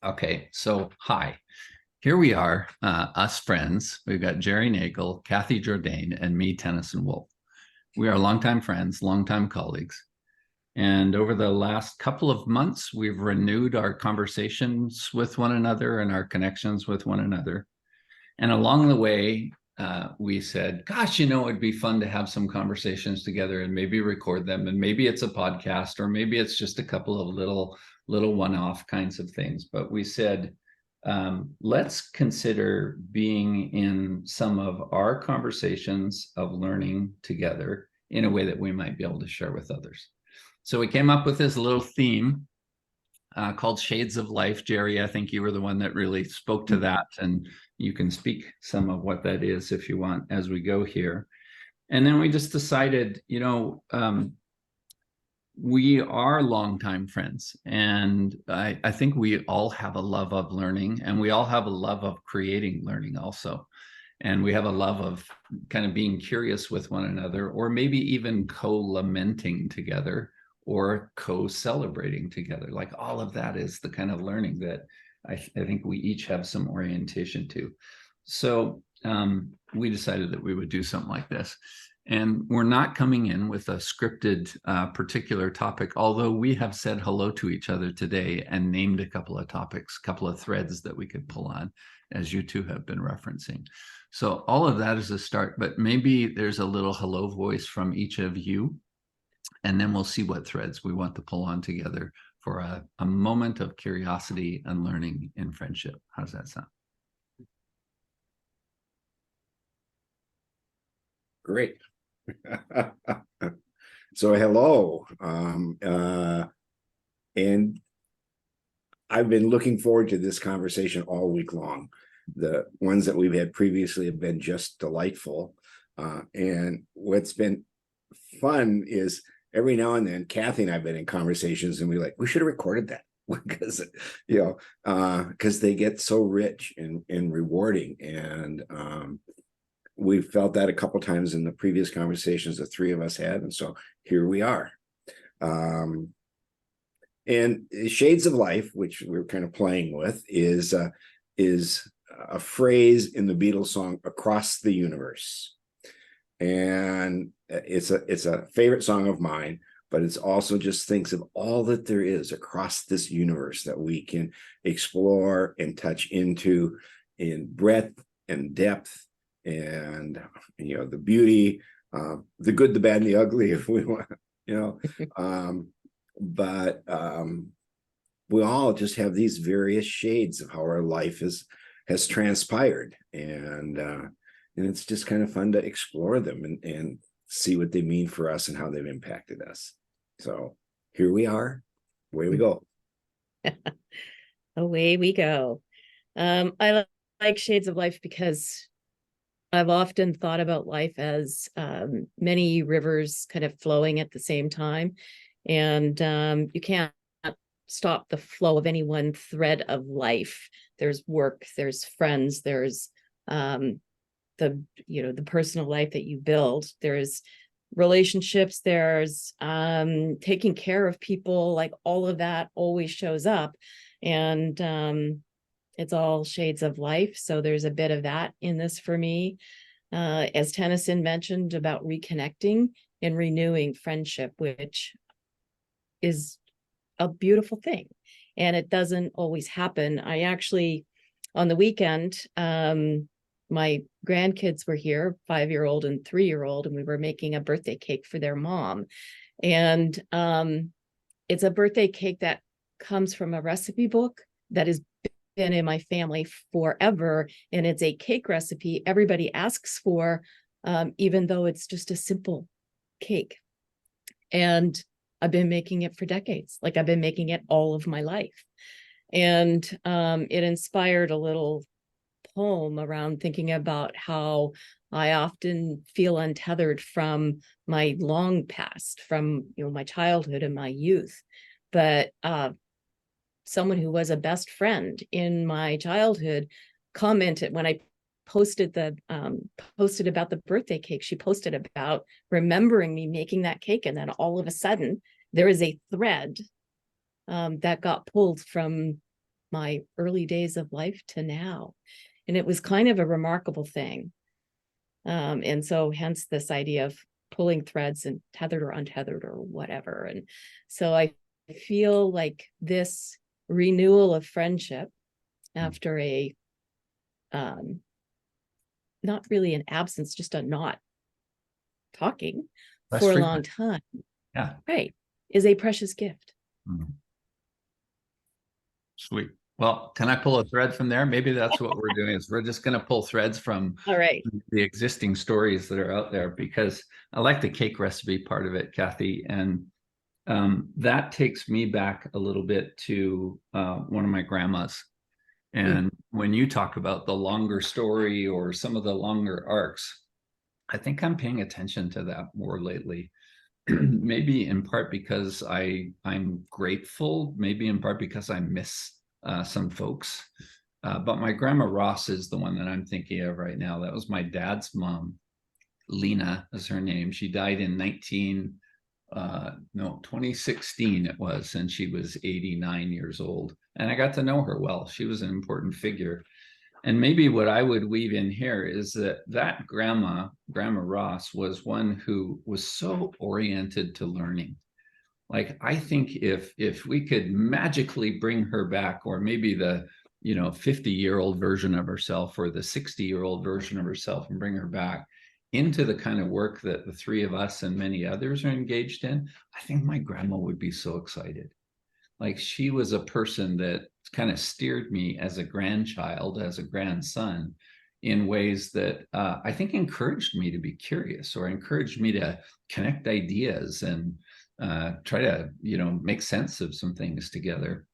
Okay, so hi. Here we are, us friends. We've got Jerry Nagel, Kathy Jourdain, and me, Tenneson Woolf. We are longtime friends, longtime colleagues. And over the last couple of months, we've renewed our conversations with one another and our connections with one another. And along the way, we said, gosh, it'd be fun to have some conversations together and maybe record them. And maybe it's a podcast, or maybe it's just a couple of little one-off kinds of things. But we said, let's consider being in some of our conversations of learning together in a way that we might be able to share with others. So we came up with this little theme called Shades of Life. Jerry, I think you were the one that really spoke to that, and you can speak some of what that is if you want as we go here. And then we just decided, we are longtime friends, and I think we all have a love of learning, and we all have a love of creating learning also. And we have a love of kind of being curious with one another, or maybe even co-lamenting together or co-celebrating together. Like all of that is the kind of learning that I think we each have some orientation to. So we decided that we would do something like this. And we're not coming in with a scripted particular topic, although we have said hello to each other today and named a couple of topics, a couple of threads that we could pull on, as you two have been referencing. So all of that is a start, but maybe there's a little hello voice from each of you, and then we'll see what threads we want to pull on together for a moment of curiosity and learning in friendship. How does that sound? Great. So hello. And I've been looking forward to this conversation all week long. The ones that we've had previously have been just delightful. And what's been fun is every now and then, Kathy and I have been in conversations and we're like, we should have recorded that because, because they get so rich and rewarding. And we felt that a couple times in the previous conversations the three of us had. And so here we are. And Shades of Life, which we're kind of playing with, is a phrase in the Beatles song Across the Universe. And it's a favorite song of mine, but it's also just thinks of all that there is across this universe that we can explore and touch into in breadth and depth, and the beauty, the good, the bad, and the ugly, if we want, but we all just have these various shades of how our life has transpired, and it's just kind of fun to explore them and see what they mean for us and how they've impacted us. So here we are, away we go. Away we go. I like Shades of Life because I've often thought about life as many rivers kind of flowing at the same time. And you can't stop the flow of any one thread of life. There's work, there's friends, there's the personal life that you build, there's relationships, there's taking care of people, like all of that always shows up. And it's all shades of life. So there's a bit of that in this for me. As Tenneson mentioned about reconnecting and renewing friendship, which is a beautiful thing. And it doesn't always happen. I actually, on the weekend, my grandkids were here, 5-year-old and 3-year-old, and we were making a birthday cake for their mom. And it's a birthday cake that comes from a recipe book that has been in my family forever. And it's a cake recipe everybody asks for, even though it's just a simple cake. And I've been making it for decades. Like I've been making it all of my life. And it inspired a little poem around thinking about how I often feel untethered from my long past, from my childhood and my youth. But someone who was a best friend in my childhood commented when I posted about the birthday cake. She posted about remembering me making that cake, and then all of a sudden there is a thread that got pulled from my early days of life to now. And it was kind of a remarkable thing. And so hence this idea of pulling threads and tethered or untethered or whatever. And so I feel like this renewal of friendship after a not really an absence, just a not talking That's for a frequent. long time, Yeah. right, is a precious gift. Mhm. Sweet. Well, can I pull a thread from there? Maybe that's what we're doing, is we're just going to pull threads from All right. the existing stories that are out there, because I like the cake recipe part of it, Kathy. And that takes me back a little bit to one of my grandmas. And when you talk about the longer story or some of the longer arcs, I think I'm paying attention to that more lately. Maybe in part because I'm grateful, maybe in part because I miss some folks. But my grandma Ross is the one that I'm thinking of right now. That was my dad's mom. Lena is her name. She died in 2016 it was, and she was 89 years old. And I got to know her well. She was an important figure. And maybe what I would weave in here is that grandma Ross, was one who was so oriented to learning. Like, I think if we could magically bring her back, or maybe the 50-year-old version of herself or the 60-year-old version of herself, and bring her back into the kind of work that the three of us and many others are engaged in, I think my grandma would be so excited. Like, she was a person that kind of steered me as a grandchild, as a grandson, in ways that I think encouraged me to be curious, or encouraged me to connect ideas and try to, make sense of some things together.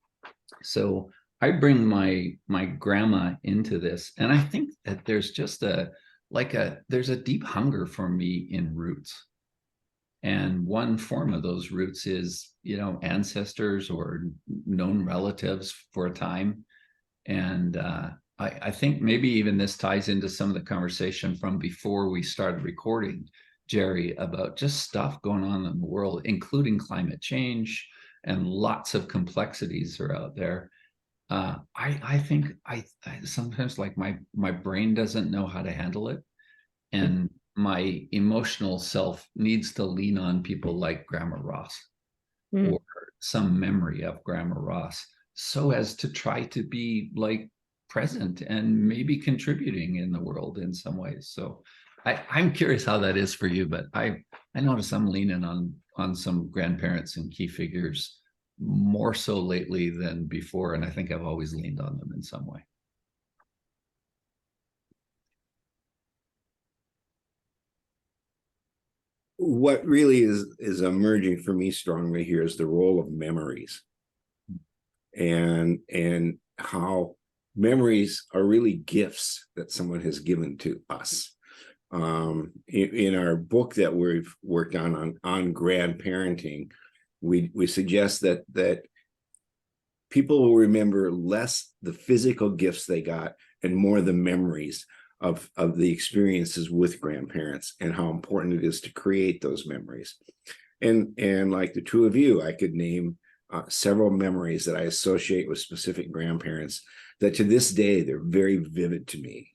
So I bring my grandma into this, and I think that there's just there's a deep hunger for me in roots. And one form of those roots is, ancestors or known relatives for a time. And I think maybe even this ties into some of the conversation from before we started recording, Jerry, about just stuff going on in the world, including climate change, and lots of complexities are out there. I think I sometimes, like, my brain doesn't know how to handle it. And my emotional self needs to lean on people like Grandma Ross, or some memory of Grandma Ross, so as to try to be like present and maybe contributing in the world in some ways. So I'm curious how that is for you, but I notice I'm leaning on some grandparents and key figures more so lately than before. And I think I've always leaned on them in some way. What really is emerging for me strongly here is the role of memories, and how memories are really gifts that someone has given to us. In our book that we've worked on grandparenting, we suggest that people will remember less the physical gifts they got and more the memories of the experiences with grandparents, and how important it is to create those memories. And like the two of you, I could name several memories that I associate with specific grandparents that to this day, they're very vivid to me.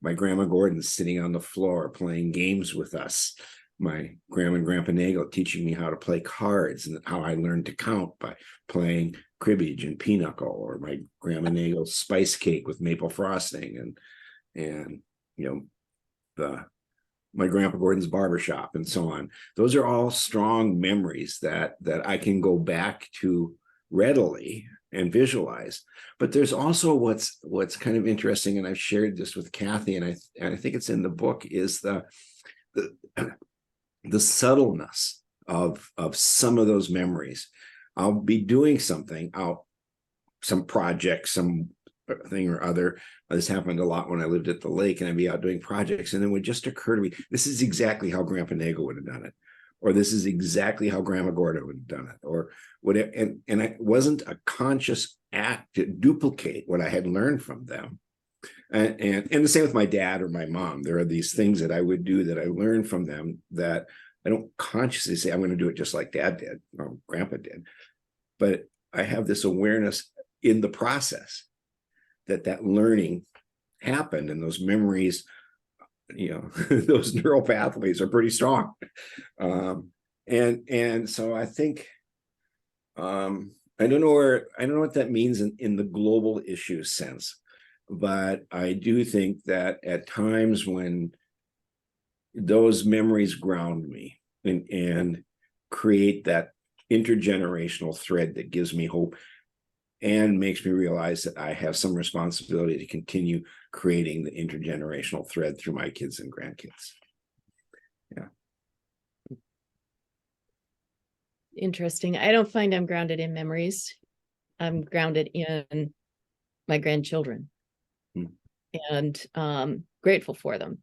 My grandma Gordon sitting on the floor playing games with us. My grandma and grandpa Nagel teaching me how to play cards, and how I learned to count by playing cribbage and pinochle, or my grandma Nagel's spice cake with maple frosting, and my grandpa Gordon's barbershop, and so on. Those are all strong memories that I can go back to readily and visualize. But there's also what's kind of interesting, and I've shared this with Kathy, and I think it's in the book, is the subtleness of some of those memories. I'll be doing something, some project, some thing or other. This happened a lot when I lived at the lake, and I'd be out doing projects, and it would just occur to me, this is exactly how Grandpa Nagel would have done it, or this is exactly how Grandma Gorda would have done it, or whatever. And it wasn't a conscious act to duplicate what I had learned from them. And the same with my dad or my mom. There are these things that I would do that I learned from them that I don't consciously say I'm going to do it just like Dad did or Grandpa did, but I have this awareness in the process that learning happened, and those memories, those neural pathways are pretty strong. And so I think, I don't know what that means in the global issue sense, but I do think that at times when those memories ground me and create that intergenerational thread that gives me hope and makes me realize that I have some responsibility to continue creating the intergenerational thread through my kids and grandkids. Yeah. Interesting. I don't find I'm grounded in memories. I'm grounded in my grandchildren and grateful for them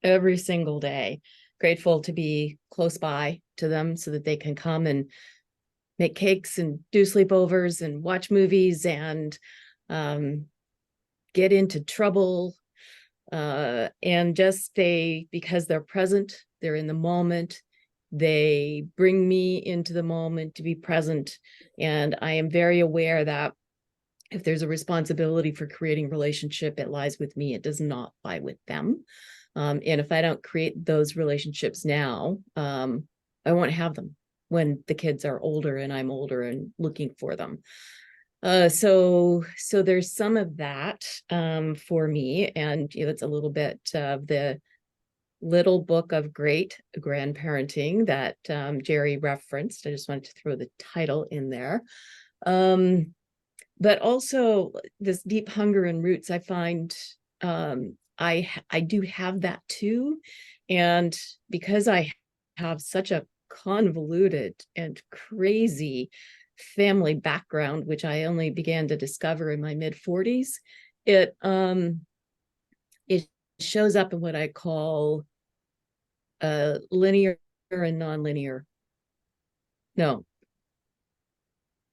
every single day. Grateful to be close by to them so that they can come and make cakes and do sleepovers and watch movies and get into trouble and just stay, because they're present, they're in the moment. They bring me into the moment to be present. And I am very aware that if there's a responsibility for creating relationship, it lies with me. It does not lie with them. And if I don't create those relationships now, I won't have them when the kids are older and I'm older and looking for them. So there's some of that for me. And it's a little bit of the little book of great grandparenting that Jerry referenced. I just wanted to throw the title in there. But also this deep hunger and roots, I find I do have that too. And because I have such a convoluted and crazy family background, which I only began to discover in my mid-40s, it shows up in what I call linear and non-linear. No,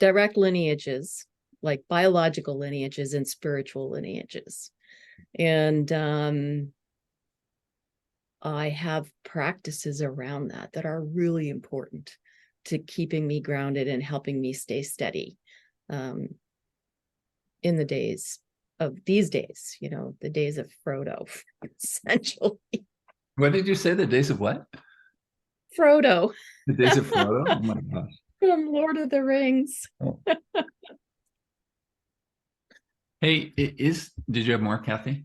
direct lineages, like biological lineages and spiritual lineages. And I have practices around that are really important to keeping me grounded and helping me stay steady in the days of these days, the days of Frodo, essentially. What did you say? The days of what? Frodo. The days of Frodo? Oh my gosh. From Lord of the Rings. Oh. Hey, did you have more, Kathy?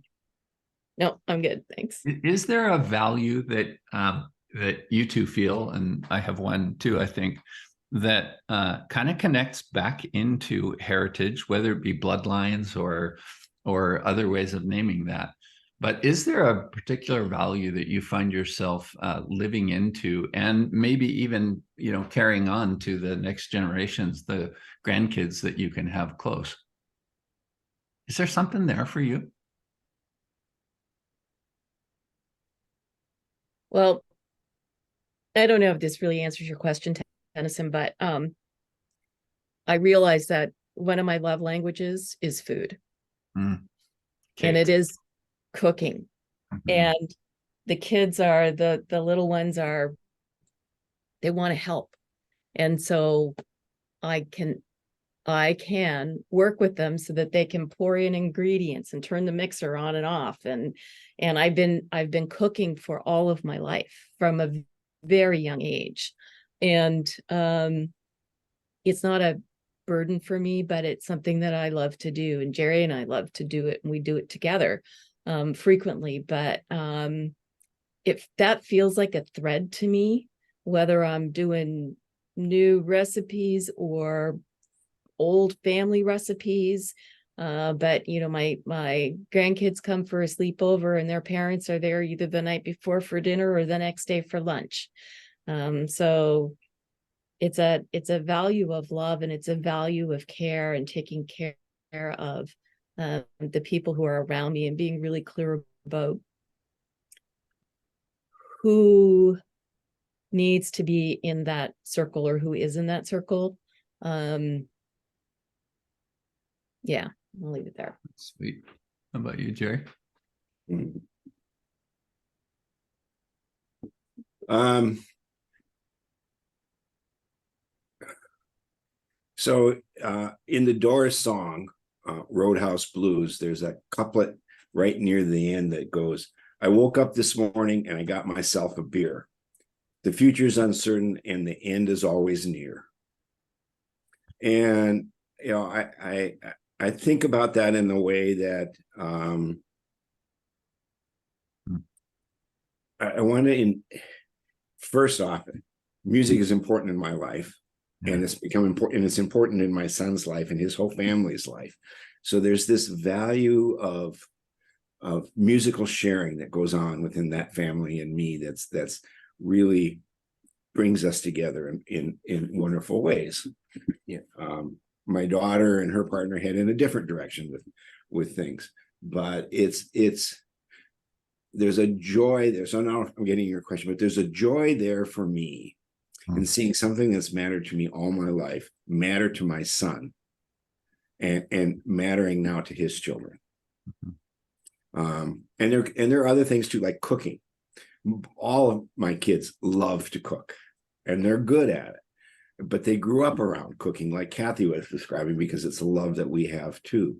No, I'm good. Thanks. Is there a value that that you two feel, and I have one too, I think, that kind of connects back into heritage, whether it be bloodlines or other ways of naming that? But is there a particular value that you find yourself living into, and maybe even carrying on to the next generations, the grandkids that you can have close? Is there something there for you? Well, I don't know if this really answers your question, Tenneson, but I realize that one of my love languages is food. And it is cooking. And the kids are, the little ones are, they want to help. And so I can work with them so that they can pour in ingredients and turn the mixer on and off. And I've been cooking for all of my life from a very young age. And it's not a burden for me, but it's something that I love to do. And Jerry and I love to do it, and we do it together frequently. But if that feels like a thread to me, whether I'm doing new recipes or old family recipes, but my grandkids come for a sleepover and their parents are there either the night before for dinner or the next day for lunch. So it's a value of love, and it's a value of care and taking care of the people who are around me, and being really clear about who needs to be in that circle or who is in that circle. Yeah, I'll leave it there. Sweet. How about you, Jerry? So in the Doors song, Roadhouse Blues, there's a couplet right near the end that goes, I woke up this morning and I got myself a beer. The future's uncertain and the end is always near. And, you know, I think about that in the way that I want to, first off, music is important in my life. And it's become important, and it's important in my son's life and his whole family's life. So there's this value of musical sharing that goes on within that family and me that's really brings us together in wonderful ways. Yeah. My daughter and her partner head in a different direction with things, but there's a joy there. So now I'm getting your question, but there's a joy there for me and seeing something that's mattered to me all my life matter to my son and mattering now to his children. And there are other things too, like cooking. All of my kids love to cook and they're good at it, but they grew up around cooking like Kathy was describing, because it's a love that we have too.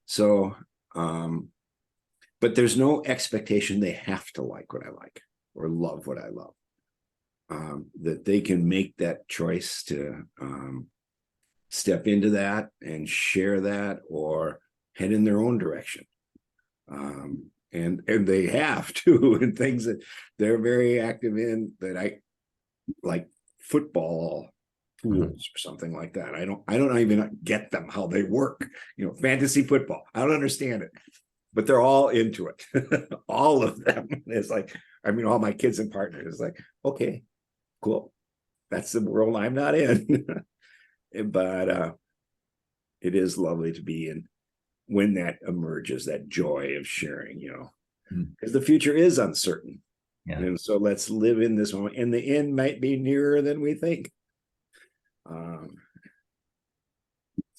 So, but there's no expectation they have to like what I like or love what I love. That they can make that choice to step into that and share that or head in their own direction. And they have to, and things that they're very active in that I like, football tools or something like that. I don't even get them, how they work, you know, fantasy football. I don't understand it, but they're all into it. All of them. It's like, I mean, all my kids and partners, like, okay, cool. That's the world I'm not in. But it is lovely to be in when that emerges, that joy of sharing, you know, because the future is uncertain. Yeah. And so let's live in this moment. And the end might be nearer than we think.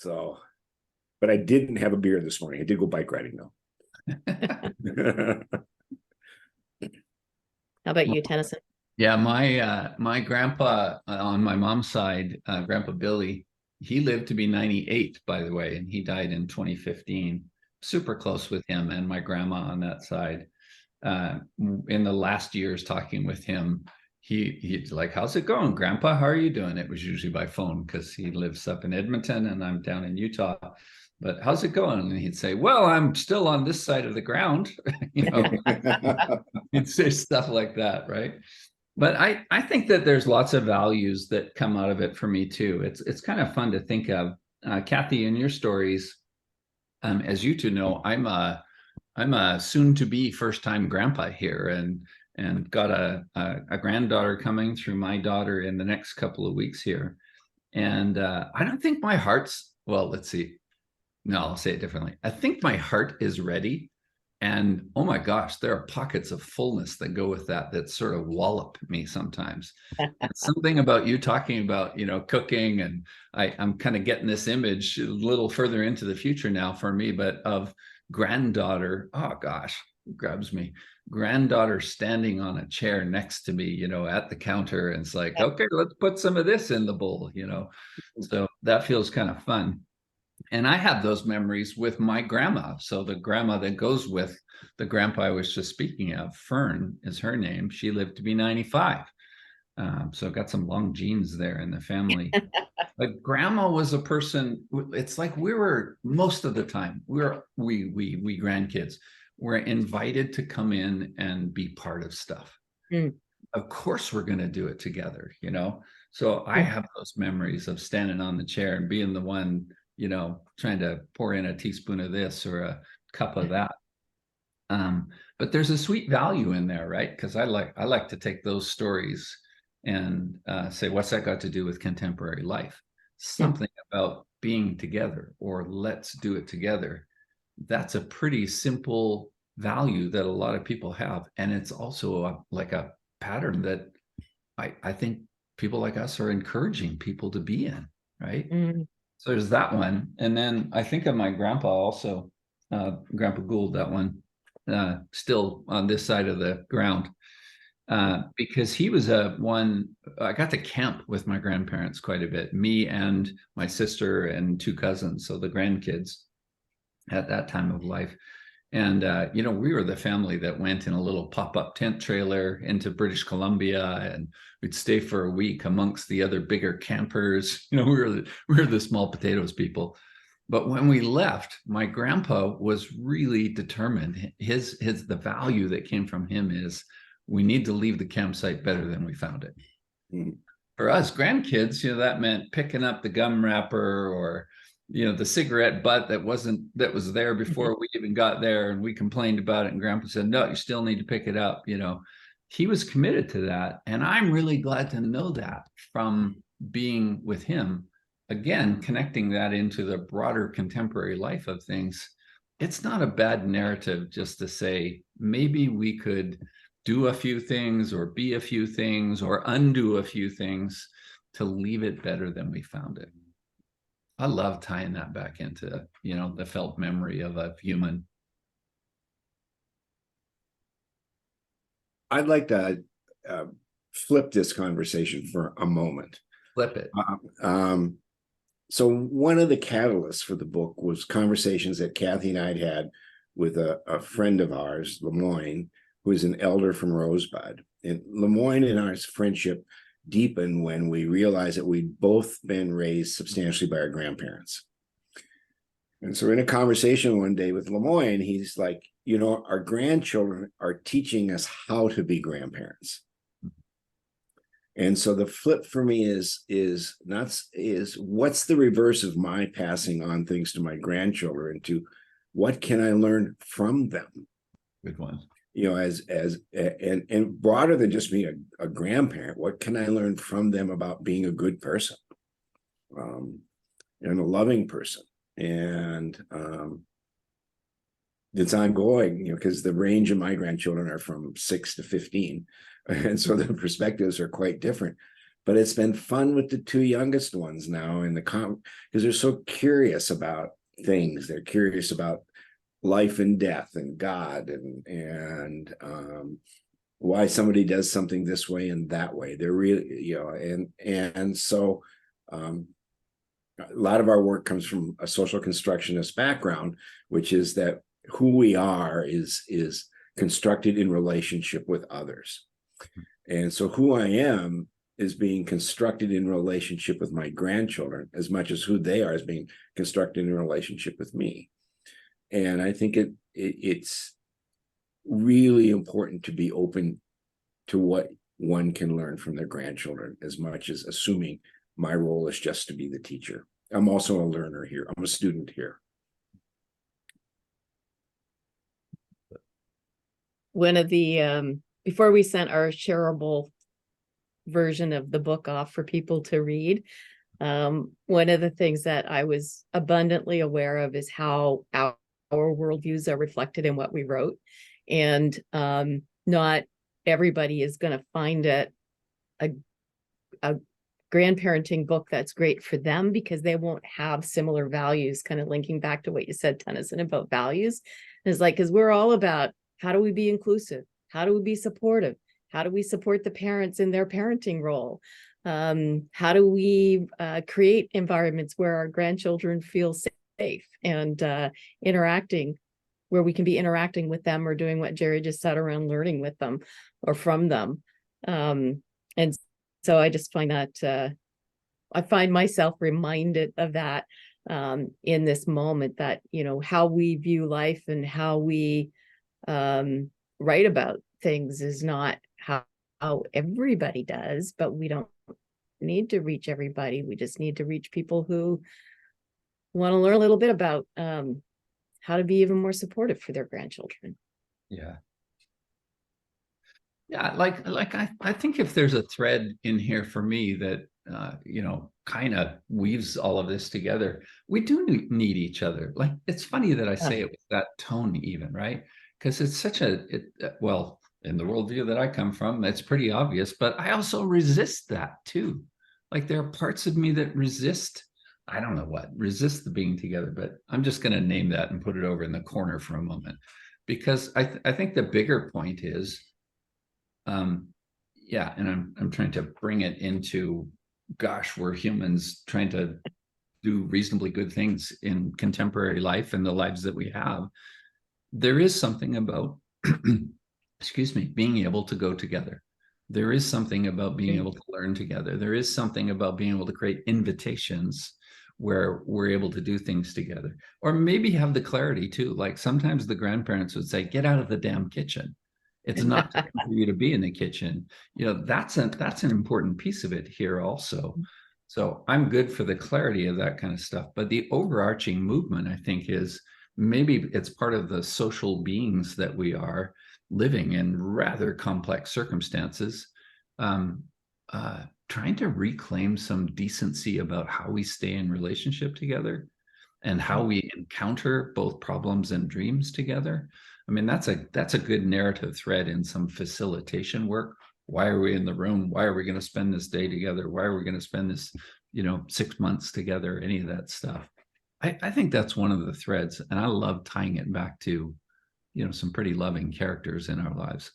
But I didn't have a beer this morning. I did go bike riding though. How about you, Tenneson? Yeah, my grandpa on my mom's side, Grandpa Billy, he lived to be 98, by the way, and he died in 2015. Super close with him and my grandma on that side. In the last years talking with him, he's like, how's it going, Grandpa? How are you doing? It was usually by phone because he lives up in Edmonton and I'm down in Utah. But how's it going? And he'd say, well, I'm still on this side of the ground. You know, he'd say stuff like that, right? But I think that there's lots of values that come out of it for me too. It's kind of fun to think of. Kathy, in your stories, as you two know, I'm a soon-to-be first-time grandpa here, and got a granddaughter coming through my daughter in the next couple of weeks here. And I don't think my heart's, well, let's see. No, I'll say it differently. I think my heart is ready. And oh my gosh, there are pockets of fullness that go with that sort of wallop me sometimes. Something about you talking about, you know, cooking, and I'm kind of getting this image a little further into the future now for me, but of granddaughter, oh gosh, grabs me. Granddaughter standing on a chair next to me, you know, at the counter, and it's like, okay, let's put some of this in the bowl, you know. So that feels kind of fun. And I have those memories with my grandma. So the grandma that goes with the grandpa I was just speaking of, Fern is her name. She lived to be 95. So got some long genes there in the family. But grandma was a person, it's like we were, most of the time, we grandkids were invited to come in and be part of stuff. Of course we're going to do it together, you know? So I have those memories of standing on the chair and being the one, you know, trying to pour in a teaspoon of this or a cup of that. But there's a sweet value in there, right? Because I like to take those stories and say, what's that got to do with contemporary life? Something about being together, or let's do it together. That's a pretty simple value that a lot of people have. And it's also like a pattern that I think people like us are encouraging people to be in, right? So there's that one. And then I think of my grandpa also, Grandpa Gould, that one, still on this side of the ground. because he was I got to camp with my grandparents quite a bit, me and my sister and two cousins, so the grandkids at that time of life. And, we were the family that went in a little pop-up tent trailer into British Columbia, and we'd stay for a week amongst the other bigger campers. We were the small potatoes people. But when we left, my grandpa was really determined. The value that came from him is we need to leave the campsite better than we found it. Mm-hmm. For us grandkids, that meant picking up the gum wrapper or the cigarette butt that was there before we even got there, and we complained about it, and grandpa said, no, you still need to pick it up. He was committed to that, and I'm really glad to know that from being with him. Again, connecting that into the broader contemporary life of things, it's not a bad narrative just to say maybe we could do a few things or be a few things or undo a few things to leave it better than we found it. I love tying that back into, the felt memory of a human. I'd like to flip this conversation for a moment. Flip it. So one of the catalysts for the book was conversations that Kathy and I had with a friend of ours, Lemoyne, who is an elder from Rosebud. And Lemoyne and our friendship deepened when we realized that we'd both been raised substantially by our grandparents. And so in a conversation one day with Lemoyne, he's like, our grandchildren are teaching us how to be grandparents. And so the flip for me is what's the reverse of my passing on things to my grandchildren to what can I learn from them? Good one. And broader than just being a grandparent, what can I learn from them about being a good person, and a loving person? And it's ongoing, because the range of my grandchildren are from 6 to 15. And so the perspectives are quite different. But it's been fun with the two youngest ones now because they're so curious about things. They're curious about life and death and God and why somebody does something this way and that way. They're really, and so a lot of our work comes from a social constructionist background, which is that who we are is constructed in relationship with others. And so who I am is being constructed in relationship with my grandchildren as much as who they are is being constructed in relationship with me. And I think it's really important to be open to what one can learn from their grandchildren, as much as assuming my role is just to be the teacher. I'm also a learner here. I'm a student here. One of the, before we sent our shareable version of the book off for people to read, one of the things that I was abundantly aware of is how our worldviews are reflected in what we wrote. And not everybody is going to find it a grandparenting book that's great for them, because they won't have similar values, kind of linking back to what you said, Tenneson, about values. And it's like, because we're all about how do we be inclusive? How do we be supportive? How do we support the parents in their parenting role? How do we create environments where our grandchildren feel safe and interacting, where we can be interacting with them or doing what Jerry just said around learning with them or from them. And so I just find that I find myself reminded of that in this moment, that, how we view life and how we write about things is not how everybody does, but we don't need to reach everybody. We just need to reach people who want to learn a little bit about how to be even more supportive for their grandchildren. Yeah. I think if there's a thread in here for me that kind of weaves all of this together, we do need each other. Like, it's funny that I say it with that tone, even, right? Because it's such well, in the worldview that I come from, it's pretty obvious, but I also resist that too. Like, there are parts of me that resist, I don't know what, resist the being together, but I'm just going to name that and put it over in the corner for a moment, because I think the bigger point is, yeah, and I'm trying to bring it into, gosh, we're humans trying to do reasonably good things in contemporary life and the lives that we have. There is something about, excuse me, being able to go together. There is something about being able to learn together. There is something about being able to create invitations where we're able to do things together, or maybe have the clarity too. Like sometimes the grandparents would say, get out of the damn kitchen. It's not time for you to be in the kitchen. You know, that's an important piece of it here also. So I'm good for the clarity of that kind of stuff. But the overarching movement, I think, is maybe it's part of the social beings that we are living in rather complex circumstances, um, trying to reclaim some decency about how we stay in relationship together and how we encounter both problems and dreams together. I mean, that's a good narrative thread in some facilitation work. Why are we in the room? Why are we going to spend this day together? Why are we going to spend this, 6 months together? Any of that stuff. I think that's one of the threads, and I love tying it back to, some pretty loving characters in our lives.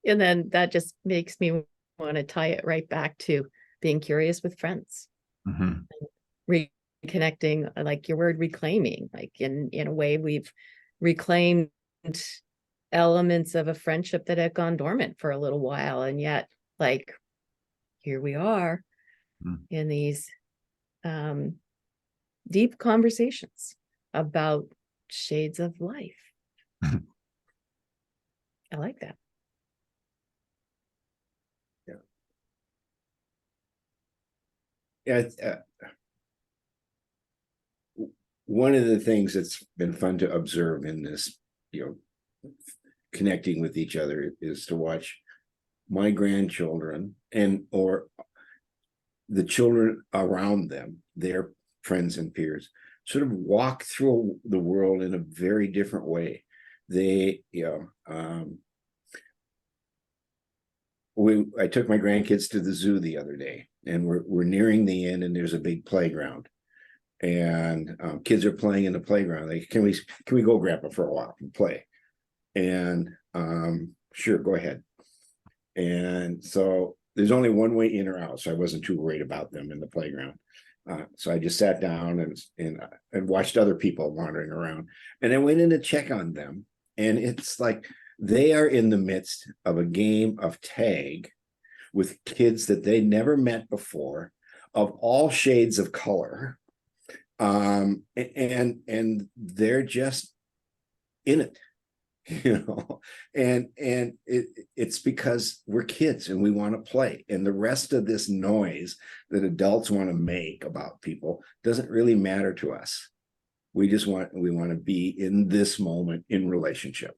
And then that just makes me want to tie it right back to being curious with friends. Mm-hmm. Reconnecting, like your word, reclaiming, like in a way we've reclaimed elements of a friendship that had gone dormant for a little while, and yet like here we are in these deep conversations about shades of life. I like that. Yeah. One of the things that's been fun to observe in this, connecting with each other, is to watch my grandchildren or the children around them, their friends and peers, sort of walk through the world in a very different way. They, I took my grandkids to the zoo the other day, and we're nearing the end, and there's a big playground, and kids are playing in the playground. Like, can we go, Grandpa, for a while and play? And sure, go ahead. And so there's only one way in or out, so I wasn't too worried about them in the playground. So I just sat down and watched other people wandering around, and I went in to check on them, and it's like they are in the midst of a game of tag with kids that they never met before, of all shades of color, and they're just in it. And it's because we're kids and we want to play, and the rest of this noise that adults want to make about people doesn't really matter to us. We want to be in this moment in relationship.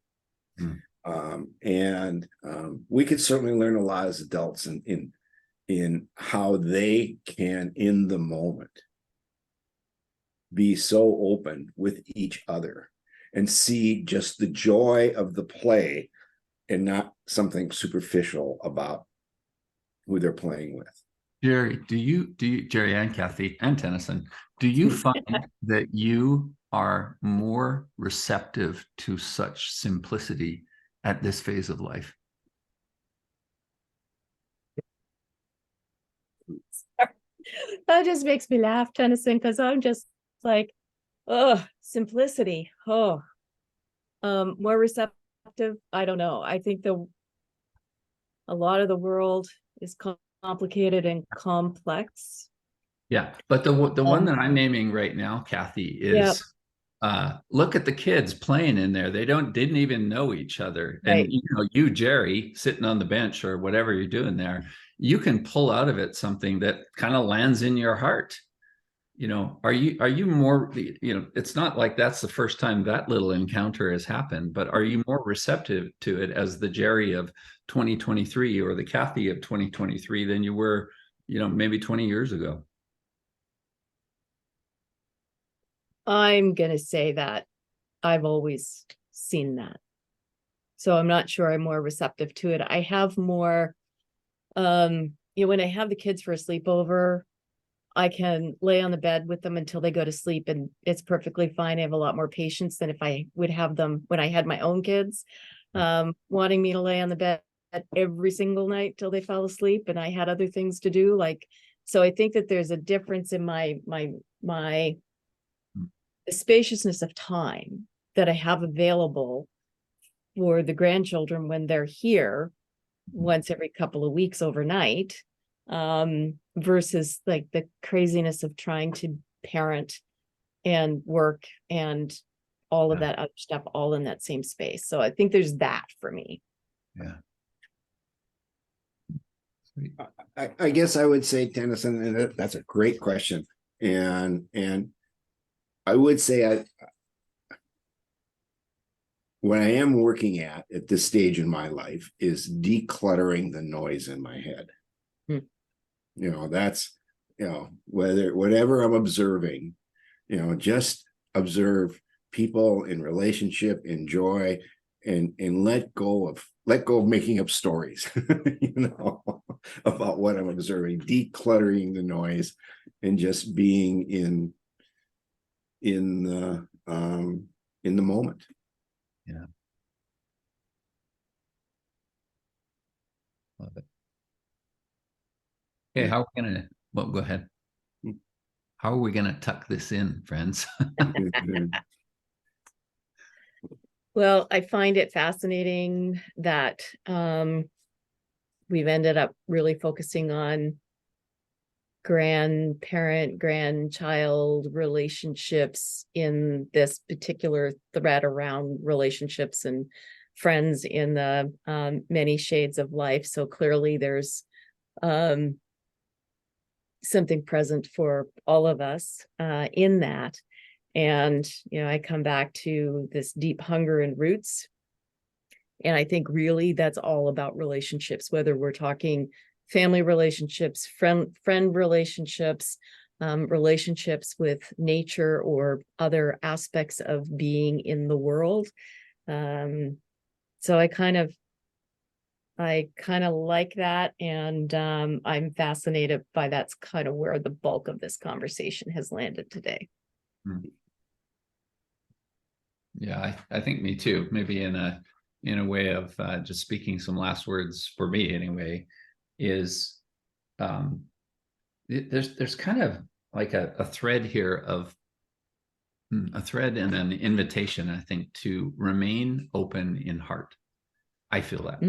We could certainly learn a lot as adults in how they can, in the moment, be so open with each other and see just the joy of the play and not something superficial about who they're playing with. Jerry, do you, Jerry and Kathy and Tenneson, do you find that you are more receptive to such simplicity at this phase of life? That just makes me laugh, Tenneson, because I'm just like, oh, simplicity. Oh, more receptive. I don't know. I think a lot of the world is complicated and complex. Yeah, but the one that I'm naming right now, Kathy, is look at the kids playing in there. They didn't even know each other. Right. And you, Jerry, sitting on the bench or whatever you're doing there, you can pull out of it something that kind of lands in your heart. Are you more, it's not like that's the first time that little encounter has happened, but are you more receptive to it as the Jerry of 2023 or the Kathy of 2023 than you were, maybe 20 years ago? I'm going to say that I've always seen that. So I'm not sure I'm more receptive to it. I have more, when I have the kids for a sleepover, I can lay on the bed with them until they go to sleep, and it's perfectly fine. I have a lot more patience than if I would have them when I had my own kids, wanting me to lay on the bed every single night till they fell asleep, and I had other things to do. Like, so I think that there's a difference in my the spaciousness of time that I have available for the grandchildren when they're here once every couple of weeks overnight, versus like the craziness of trying to parent and work and all of that other stuff all in that same space. So I think there's that for me. Yeah. I guess I would say, Tenneson, and that's a great question. And I would say what I am working at this stage in my life is decluttering the noise in my head. That's, whatever I'm observing, just observe people in relationship, enjoy, and let go of making up stories, about what I'm observing, decluttering the noise, and just being in the moment. Yeah. Love it. Okay, how are we gonna, well, go ahead. How are we gonna tuck this in, friends? Well, I find it fascinating that we've ended up really focusing on grandparent-grandchild relationships in this particular thread around relationships and friends in the many shades of life. So clearly there's something present for all of us in that. And, I come back to this deep hunger and roots. And I think really that's all about relationships, whether we're talking family relationships, friend relationships, relationships with nature or other aspects of being in the world. So I kind of like that. And I'm fascinated by that's kind of where the bulk of this conversation has landed today. Yeah, I think me too. Maybe in a way of just speaking some last words for me anyway, is there's kind of like a thread here of a thread and an invitation, I think, to remain open in heart. I feel that.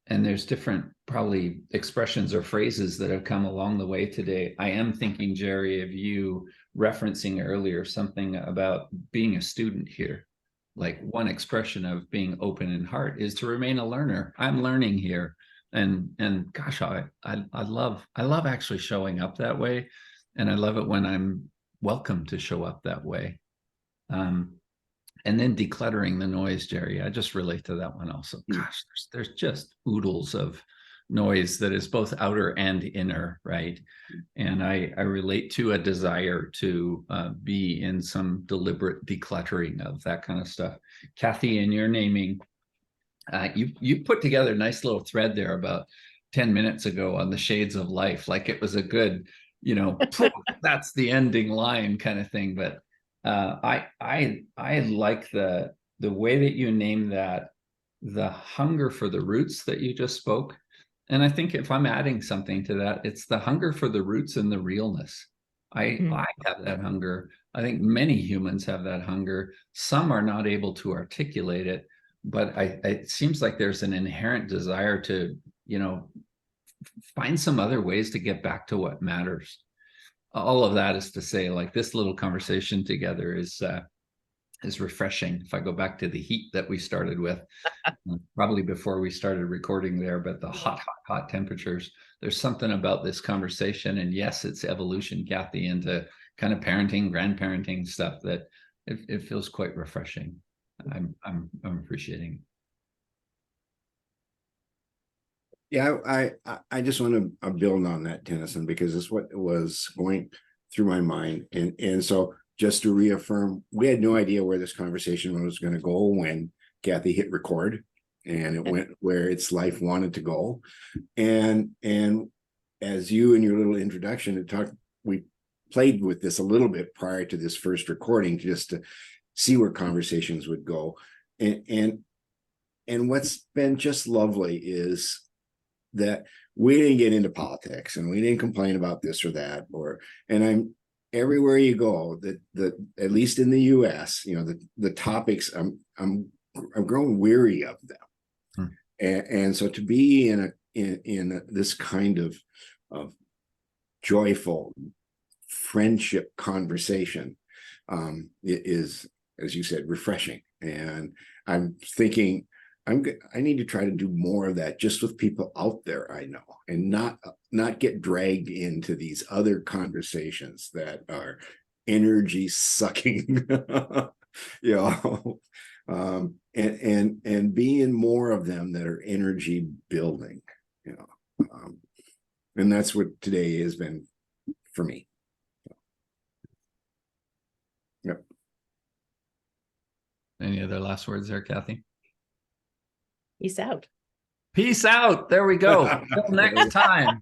And there's different probably expressions or phrases that have come along the way today. I am thinking, Jerry, of you referencing earlier something about being a student here. Like one expression of being open in heart is to remain a learner. I'm learning here. And gosh, I love actually showing up that way. And I love it when I'm welcome to show up that way. And then decluttering the noise, Jerry. I just relate to that one also. Gosh, there's just oodles of noise that is both outer and inner, right? And I relate to a desire to be in some deliberate decluttering of that kind of stuff. Kathy, in your naming, you put together a nice little thread there about 10 minutes ago on the shades of life, like it was a good, that's the ending line kind of thing. But I like the way that you name that, the hunger for the roots that you just spoke. And I think if I'm adding something to that, it's the hunger for the roots and the realness. I have that hunger. I think many humans have that hunger. Some are not able to articulate it, but it seems like there's an inherent desire to, find some other ways to get back to what matters. All of that is to say, like, this little conversation together is refreshing. If I go back to the heat that we started with, probably before we started recording there, but the hot temperatures, there's something about this conversation. And yes, it's evolution, Kathy, into kind of parenting, grandparenting stuff that it feels quite refreshing. I'm appreciating. Yeah, I just want to build on that, Tenneson, because it's what was going through my mind. And so just to reaffirm, we had no idea where this conversation was going to go when Kathy hit record, and it went where its life wanted to go. And as you in your little introduction we played with this a little bit prior to this first recording, just to see where conversations would go. And and what's been just lovely is that we didn't get into politics and we didn't complain about this or that, and I'm everywhere you go, that at least in the US, the topics, I'm growing weary of them. And so to be in this kind of joyful friendship conversation is, as you said, refreshing. And I'm thinking I need to try to do more of that just with people out there I know, and not get dragged into these other conversations that are energy sucking, and be in more of them that are energy building, and that's what today has been for me. Yep. Any other last words there, Kathy? Peace out. Peace out. There we go. Till next time.